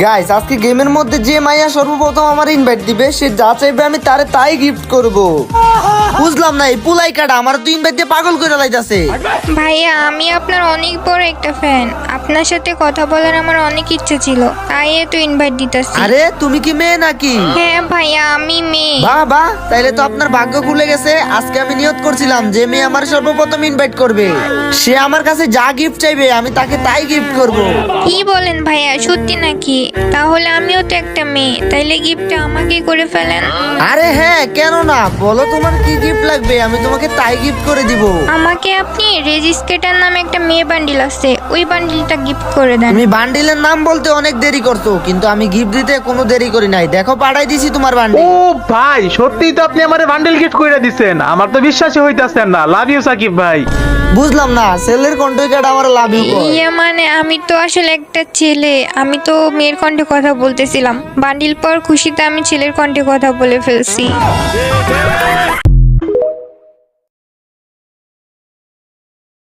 Guys আজকে গেমের মধ্যে যে মাইয়া সর্বপ্রথম আমার ইনভাইট দিবে সে যা চাইবে আমি তারে তাই গিফট করব। বুঝলাম না এই পুলাই কাটা আমার তো ইনভাইট দিয়ে পাগল করে লাইতাছে। ভাইয়া আমি আপনার অনেক বড় একটা ফ্যান, আপনার সাথে কথা বলার আমার অনেক ইচ্ছে ছিল, তাই তো ইনভাইট দিতেছি। আরে তুমি কি মেয়ে নাকি? হ্যাঁ ভাইয়া আমি মেয়ে। বাহ বাহ, তাইলে তো আপনার ভাগ্য খুলে গেছে। আজকে আমি নিয়ত করছিলাম যে মেয়ে আমার সর্বপ্রথম ইনভাইট করবে, সে আমার কাছে যা গিফট চাইবে আমি তাকে তাই গিফট করব। কি বলেন ভাইয়া, সত্যি নাকি? তাহলে আমিও তো একটা মেয়ে, তাইলে গিফটটা আমাকেই করে ফেলেন। আরে হ্যাঁ, কেন না, বলো তোমার কি গিফট লাগবে, আমি তোমাকে তাই গিফট করে দিব। আমাকে আপনি রেজিস্ট্রেটার নামে একটা মেয়ে বান্ডিল আছে, ওই বান্ডিলটা গিফট করে দেন। তুমি বান্ডিলের নাম বলতে অনেক দেরি করছো, কিন্তু আমি গিফট দিতে কোনো দেরি করি নাই। দেখো পাঠাই দিছি তোমার বান্ডিল। ও ভাই, সত্যিই তো আপনি আমারে বান্ডেল গিফট কইরা দিছেন, আমার তো বিশ্বাসই হইতাছে না। লাভ ইউ সাকিব ভাই। বুঝলাম না, ছেলের কণ্ঠে কেটে আমার লাভ ইউ কয়। ইয়ে মানে আমি তো আসলে একটা ছেলে, আমি তো মেয়ের কণ্ঠে কথা বলতেছিলাম। বান্ডিল পর খুশিতে আমি ছেলের কণ্ঠে কথা বলে ফেলছি।